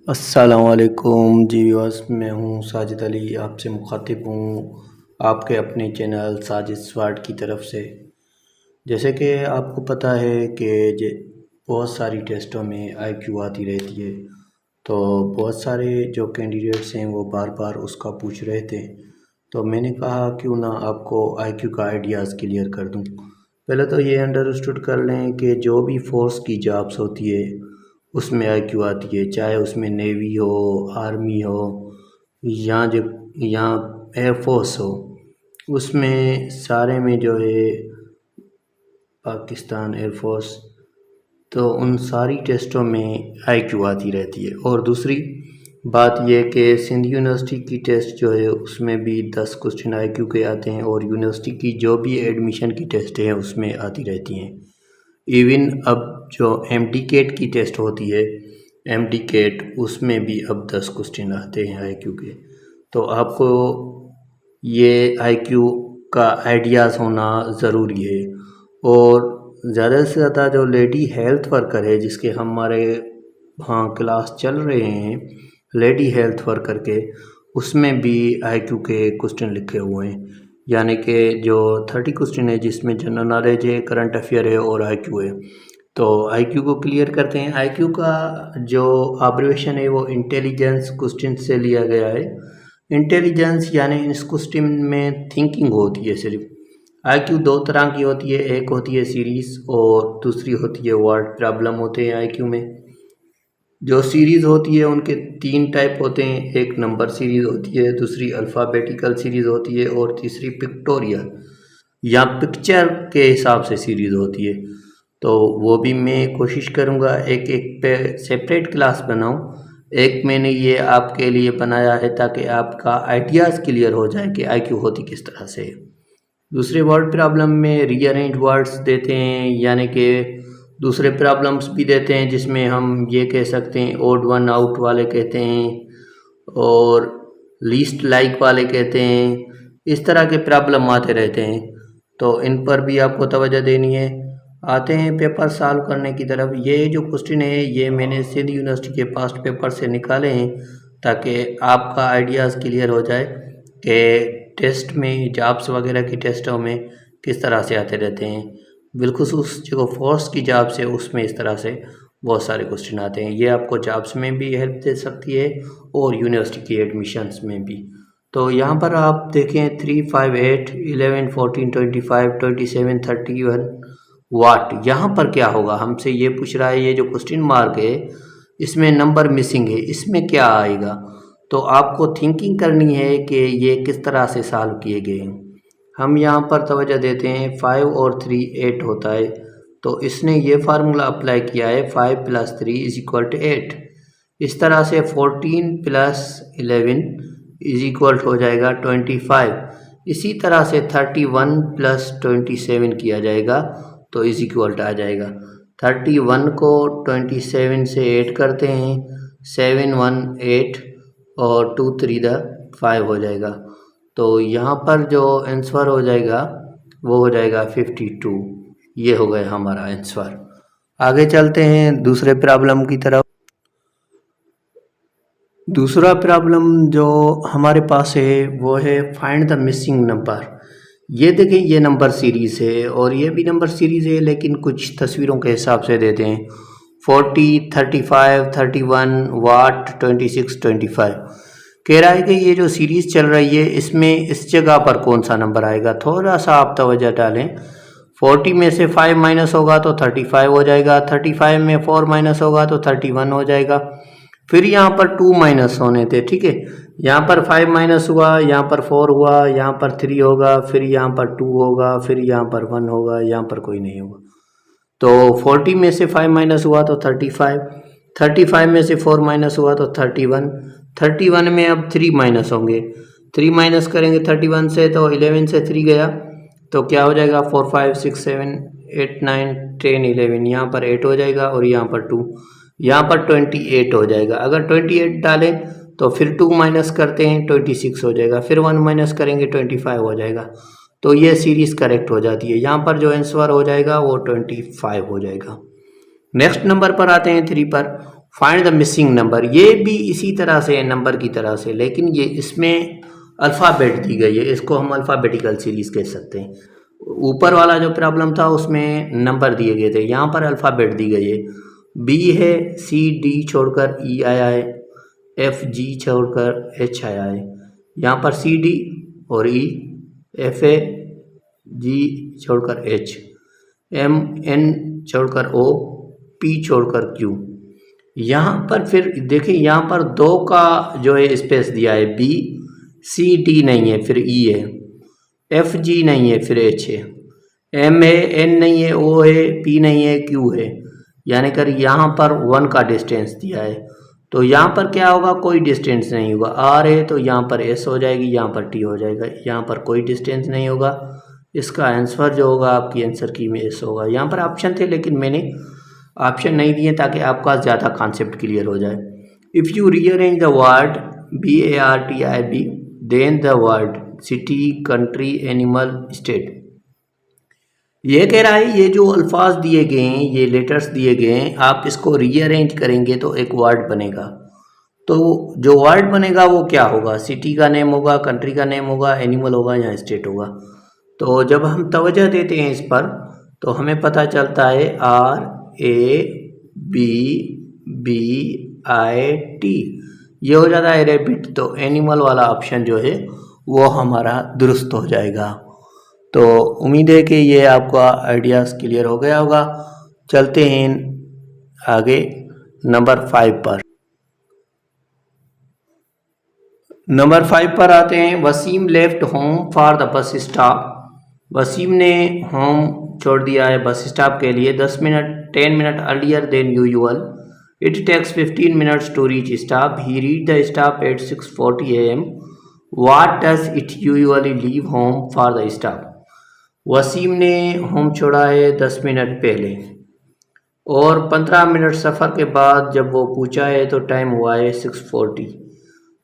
अस्सलामुअलैकुम जी व्यूअर्स, मैं हूँ साजिद अली, आपसे मुखातिब हूँ आपके अपने चैनल साजिद स्वाट की तरफ से। जैसे कि आपको पता है कि बहुत सारी टेस्टों में आईक्यू आती रहती है, तो बहुत सारे जो कैंडिडेट्स हैं वो बार बार उसका पूछ रहे थे, तो मैंने कहा क्यों ना आपको आईक्यू का आइडियाज़ क्लियर कर दूँ। पहले तो ये अंडरस्टूड कर लें कि जो भी फोर्स की जॉब्स होती है उसमें आईक्यू आती है, चाहे उसमें नेवी हो, आर्मी हो या एयरफोर्स हो, उसमें सारे में जो है पाकिस्तान एयरफोर्स, तो उन सारी टेस्टों में आईक्यू आती रहती है। और दूसरी बात यह कि सिंध यूनिवर्सिटी की टेस्ट जो है उसमें भी 10 क्वेश्चन आईक्यू के आते हैं, और यूनिवर्सिटी की जो भी एडमिशन की टेस्ट है उसमें आती रहती हैं। इवन अब जो एमटीकेट की टेस्ट होती है, एमटीकेट, उसमें भी अब 10 क्वेश्चन आते हैं आईक्यू के। तो आपको ये आईक्यू का आइडियाज़ होना ज़रूरी है। और ज़्यादा से ज़्यादा जो लेडी हेल्थ वर्कर है, जिसके हमारे हाँ क्लास चल रहे हैं लेडी हेल्थ वर्कर के, उसमें भी आईक्यू के क्वेश्चन लिखे हुए हैं, यानी कि जो 30 क्वेश्चन है जिसमें जनरल नॉलेज है, करंट अफेयर है और आईक्यू है। तो आईक्यू को क्लियर करते हैं। आईक्यू का जो अब्रिविएशन है वो इंटेलिजेंस क्वेश्चन से लिया गया है। इंटेलिजेंस यानी इस क्वेश्चन में थिंकिंग होती है सिर्फ। आईक्यू दो तरह की होती है, एक होती है सीरीज़ और दूसरी होती है वर्ड प्रॉब्लम होते हैं आईक्यू में। जो सीरीज़ होती है उनके 3 टाइप होते हैं, एक नंबर सीरीज़ होती है, दूसरी अल्फ़ाबेटिकल सीरीज़ होती है और तीसरी पिक्टोरियल या पिक्चर के हिसाब से सीरीज़ होती है। तो वो भी मैं कोशिश करूँगा एक एक पे सेपरेट क्लास बनाऊँ। एक मैंने ये आपके लिए बनाया है ताकि आपका आइडियाज़ क्लियर हो जाए कि आईक्यू होती किस तरह से है। दूसरे वर्ड प्रॉब्लम में रीअरेंज वर्ड्स देते हैं, यानी कि दूसरे प्रॉब्लम्स भी देते हैं जिसमें हम ये कह सकते हैं ओड वन आउट वाले कहते हैं और लीस्ट लाइक वाले कहते हैं। इस तरह के प्रॉब्लम आते रहते हैं, तो इन पर भी आपको तवज्जो देनी है। आते हैं पेपर सॉल्व करने की तरफ। ये जो क्वेश्चन है ये मैंने सिंध यूनिवर्सिटी के पास्ट पेपर से निकाले हैं ताकि आपका आइडियाज़ क्लियर हो जाए कि टेस्ट में जॉब्स वगैरह की टेस्टों में किस तरह से आते रहते हैं। बिलखुसूस जो फोर्स की जॉब्स है उसमें इस तरह से बहुत सारे क्वेश्चन आते हैं। ये आपको जॉब्स में भी हेल्प दे सकती है और यूनिवर्सिटी की एडमिशन्स में भी। तो यहाँ पर आप देखें 3, 5, 8, 11, 14, 25, 27, 31 वाट। यहाँ पर क्या होगा, हमसे ये पूछ रहा है, ये जो क्वेश्चन मार्क है इसमें नंबर मिसिंग है, इसमें क्या आएगा। तो आपको थिंकिंग करनी है कि ये किस तरह से सॉल्व किए गए हैं। हम यहाँ पर तवज्जो देते हैं 5 और 3 8 होता है, तो इसने ये फार्मूला अप्लाई किया है 5 + 3 = 8। इस तरह से 14 + 11 हो जाएगा 25। इसी तरह से 31 + 27 किया जाएगा तो आ जाएगा। 31 को 27 से ऐड करते हैं, 7 1 8 और 2 3 5 हो जाएगा। तो यहाँ पर जो आंसर हो जाएगा वो हो जाएगा 52। ये हो गया हमारा आंसर। आगे चलते हैं दूसरे प्रॉब्लम की तरफ। दूसरा प्रॉब्लम जो हमारे पास है वो है फाइंड द मिसिंग नंबर। ये देखें, ये नंबर सीरीज़ है और ये भी नंबर सीरीज़ है, लेकिन कुछ तस्वीरों के हिसाब से देते हैं 40, 35, 31 वाट, 26, 25। कह रहा है कि ये जो सीरीज़ चल रही है इसमें इस जगह पर कौन सा नंबर आएगा। थोड़ा सा आप तवज्जो डालें। 40 में से 5 माइनस होगा तो 35 हो जाएगा, 35 में 4 माइनस होगा तो 31 हो जाएगा। फिर यहाँ पर 2 माइनस होने थे, ठीक है। यहाँ पर 5 माइनस हुआ, यहाँ पर 4 हुआ, यहाँ पर 3 होगा, फिर यहाँ पर 2 होगा, फिर यहाँ पर 1 होगा, यहाँ पर कोई नहीं होगा। तो 40 में से 5 माइनस हुआ तो 35, 35 में से 4 माइनस हुआ तो 31, 31 में अब 3 माइनस होंगे, 3 माइनस करेंगे 31 से तो 11 से 3 गया तो क्या हो जाएगा 4 5 6 7 8 9 10 11। यहाँ पर 8 हो जाएगा और यहाँ पर 2, यहाँ पर 28 हो जाएगा। अगर 28 डालें तो फिर 2 माइनस करते हैं 26 हो जाएगा, फिर 1 माइनस करेंगे 25 हो जाएगा। तो ये सीरीज़ करेक्ट हो जाती है। यहाँ पर जो आंसर हो जाएगा वो 25 हो जाएगा। नेक्स्ट नंबर पर आते हैं 3 पर। फाइंड द मिसिंग नंबर, ये भी इसी तरह से नंबर की तरह से, लेकिन ये इसमें अल्फ़ाबेट दी गई है, इसको हम अल्फ़ाबेटिकल सीरीज़ कह सकते हैं। ऊपर वाला जो प्रॉब्लम था उसमें नंबर दिए गए थे, यहाँ पर अल्फ़ाबेट दी गई है। बी है, सी डी छोड़कर ई आया है, एफ जी छोड़कर एच आया है, यहाँ पर सी डी और ई, एफ ए जी छोड़कर एच, एम एन छोड़कर ओ, पी छोड़कर क्यू। यहाँ पर फिर देखिए, यहाँ पर 2 का जो है स्पेस दिया है, बी, सी डी नहीं है फिर ई है, एफ जी नहीं है फिर एच है, एम है, एन नहीं है, ओ है, पी नहीं है, क्यू है, यानी कर यहाँ पर 1 का डिस्टेंस दिया है। तो यहाँ पर क्या होगा, कोई डिस्टेंस नहीं होगा। आर है तो यहाँ पर एस हो जाएगी, यहाँ पर टी हो जाएगा, यहाँ पर कोई डिस्टेंस नहीं होगा। इसका आंसर जो होगा आपकी आंसर की में एस होगा। यहाँ पर ऑप्शन थे लेकिन मैंने ऑप्शन नहीं दिए ताकि आपका ज़्यादा कॉन्सेप्ट क्लियर हो जाए। If you rearrange the word BARTIB then the word city, country, animal, state. ये कह रहा है ये जो अल्फाज दिए गए हैं, ये लेटर्स दिए गए हैं, आप इसको रीअरेंज करेंगे तो एक वर्ड बनेगा। तो जो वर्ड बनेगा वो क्या होगा, सिटी का नेम होगा, कंट्री का नेम होगा, एनिमल होगा या स्टेट होगा। तो जब हम तवज्जो देते हैं इस पर तो हमें पता चलता है RABBIT, ये हो जाता है रैबिट। तो एनिमल वाला ऑप्शन जो है वो हमारा दुरुस्त हो जाएगा। तो उम्मीद है कि ये आपका आइडियाज़ क्लियर हो गया होगा। चलते हैं आगे नंबर 5 पर। नंबर 5 पर आते हैं। Wasim left home for the bus stop. Wasim ने होम छोड़ दिया है बस स्टॉप के लिए 10 minute earlier than usual. It takes 15 minutes to reach stop. He reach the stop at 6:40 AM। What does it usually leave home for the stop. Wasim ने home छोड़ा है 10 minute पहले और 15 मिनट सफ़र के बाद जब वो पूछा है तो टाइम हुआ है 6:40।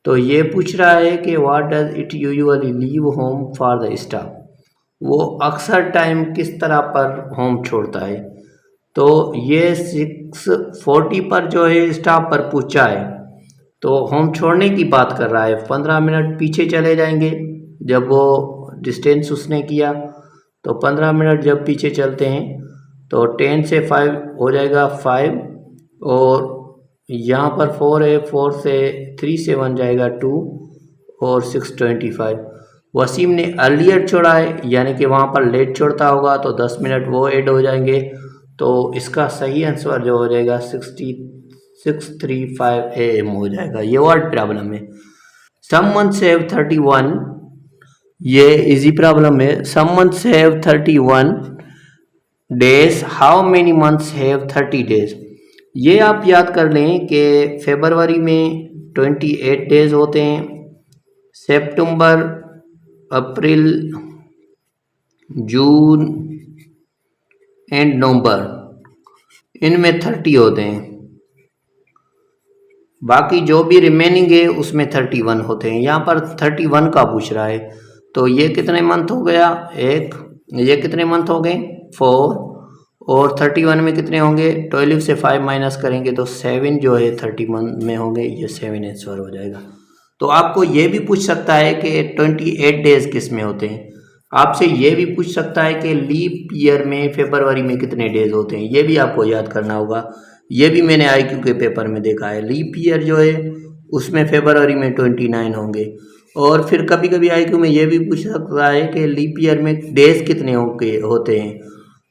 तो ये पूछ रहा है कि what does it usually leave home for the stop, वो अक्सर टाइम किस तरह पर होम छोड़ता है। तो ये 6:40 पर जो है स्टॉप पर पूछा है तो होम छोड़ने की बात कर रहा है। 15 मिनट पीछे चले जाएंगे जब वो डिस्टेंस उसने किया, तो 15 मिनट जब पीछे चलते हैं तो 10 से 5 हो जाएगा 5, और यहाँ पर 4 है, 4 से 3 से 1 जाएगा 2 और 6:25। वसीम ने अर्लियर छोड़ा है यानी कि वहाँ पर लेट छोड़ता होगा तो 10 मिनट वो ऐड हो जाएंगे। तो इसका सही आंसर जो हो जाएगा 6:35 AM हो जाएगा। ये वर्ड प्रॉब्लम है। समवन सेव 31, ये इजी प्रॉब्लम है। Someone have 31 days, how many months have 30 days. ये आप याद कर लें कि फरवरी में 28 डेज होते हैं, सितंबर, अप्रैल, जून एंड नवंबर, इनमें 30 होते हैं। बाकी जो भी रिमेनिंग है उसमें 31 होते हैं। यहाँ पर 31 का पूछ रहा है तो ये कितने मंथ हो गया, एक, ये कितने मंथ हो गए 4, और 31 में कितने होंगे, 12 से 5 माइनस करेंगे तो 7 जो है 31 में होंगे, ये 7 आंसर हो जाएगा। तो आपको ये भी पूछ सकता है कि 28 डेज किस में होते हैं। आपसे ये भी पूछ सकता है कि लीप ईयर में फरवरी में कितने डेज होते हैं, ये भी आपको याद करना होगा। ये भी मैंने IQ के पेपर में देखा है। लीप ईयर जो है उसमें फरवरी में 29 होंगे। और फिर कभी कभी IQ में ये भी पूछ सकता है कि लीप ईयर में डेज कितने होते हैं।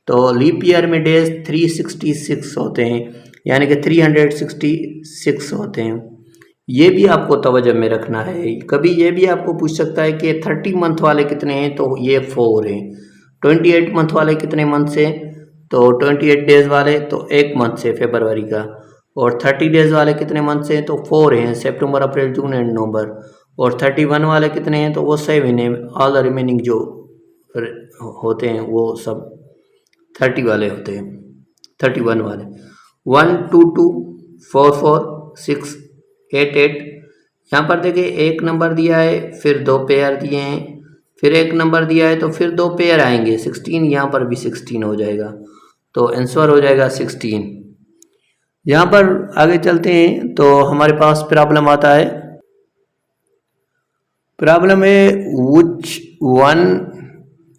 तो लीप ईयर में डेज 366 होते हैं, यानी कि 366 होते हैं। ये भी आपको तवज्जो में रखना है। कभी ये भी आपको पूछ सकता है कि 30 मंथ वाले कितने हैं, तो ये 4 हैं। 28 मंथ वाले कितने मंथ से, तो 28 डेज वाले तो 1 मंथ से फरवरी का। और 30 डेज वाले कितने मंथ से, तो 4 हैं, सितंबर, अप्रैल, जून एंड नवंबर। और 31 वाले कितने हैं, तो वो 7 हैं। ऑल द रिमेनिंग जो होते हैं वो सब 30 वाले होते हैं, 31 वाले। 1 2 2 4 4 6 8 8। यहाँ पर देखिए एक नंबर दिया है, फिर 2 पेयर दिए हैं, फिर एक नंबर दिया है तो फिर 2 पेयर आएंगे 16। यहाँ पर भी 16 हो जाएगा, तो आंसर हो जाएगा 16। यहाँ पर आगे चलते हैं तो हमारे पास प्रॉब्लम आता है। प्रॉब्लम है which one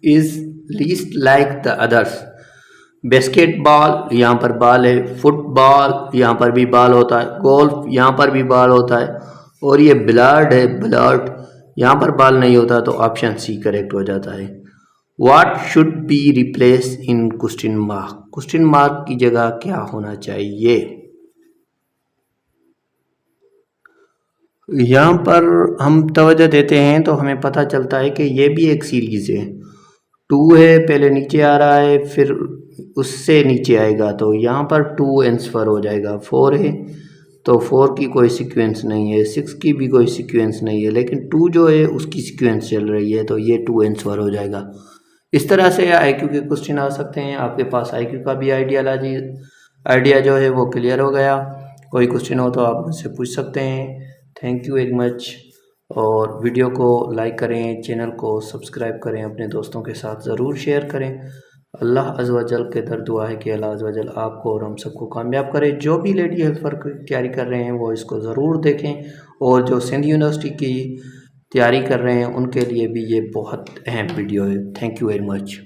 is least like the others. Basketball, यहाँ पर बॉल है, फुटबॉल, यहाँ पर भी बॉल होता है, गोल्फ, यहाँ पर भी बॉल होता है, और ये बिलार्ड है, बिलार्ड, यहाँ पर बॉल नहीं होता, तो ऑप्शन सी करेक्ट हो जाता है। What should be replace in question mark, question mark की जगह क्या होना चाहिए। यहाँ पर हम तवज्जो देते हैं तो हमें पता चलता है कि ये भी एक सीरीज़ है। 2 है, पहले नीचे आ रहा है, फिर उससे नीचे आएगा, तो यहाँ पर 2 आंसर हो जाएगा। 4 है तो 4 की कोई सीक्वेंस नहीं है, 6 की भी कोई सीक्वेंस नहीं है, लेकिन 2 जो है उसकी सीक्वेंस चल रही है, तो ये 2 आंसर हो जाएगा। इस तरह से आईक्यू के क्वेश्चन आ सकते हैं। आपके पास आईक्यू का भी आइडिया जो है वो क्लियर हो गया। कोई क्वेश्चन हो तो आप मुझसे पूछ सकते हैं। Thank you very much. और वीडियो को लाइक करें, चैनल को सब्सक्राइब करें, अपने दोस्तों के साथ ज़रूर शेयर करें। अल्लाह अज़्ज़ व जल के दर दुआ है कि अल्लाह अज़्ज़ व जल आपको और हम सबको कामयाब करे। जो भी लेडी हेल्पर की तैयारी कर रहे हैं वो इसको ज़रूर देखें, और जो सिंध यूनिवर्सिटी की तैयारी कर रहे हैं उनके लिए भी ये बहुत अहम वीडियो है। Thank you very much.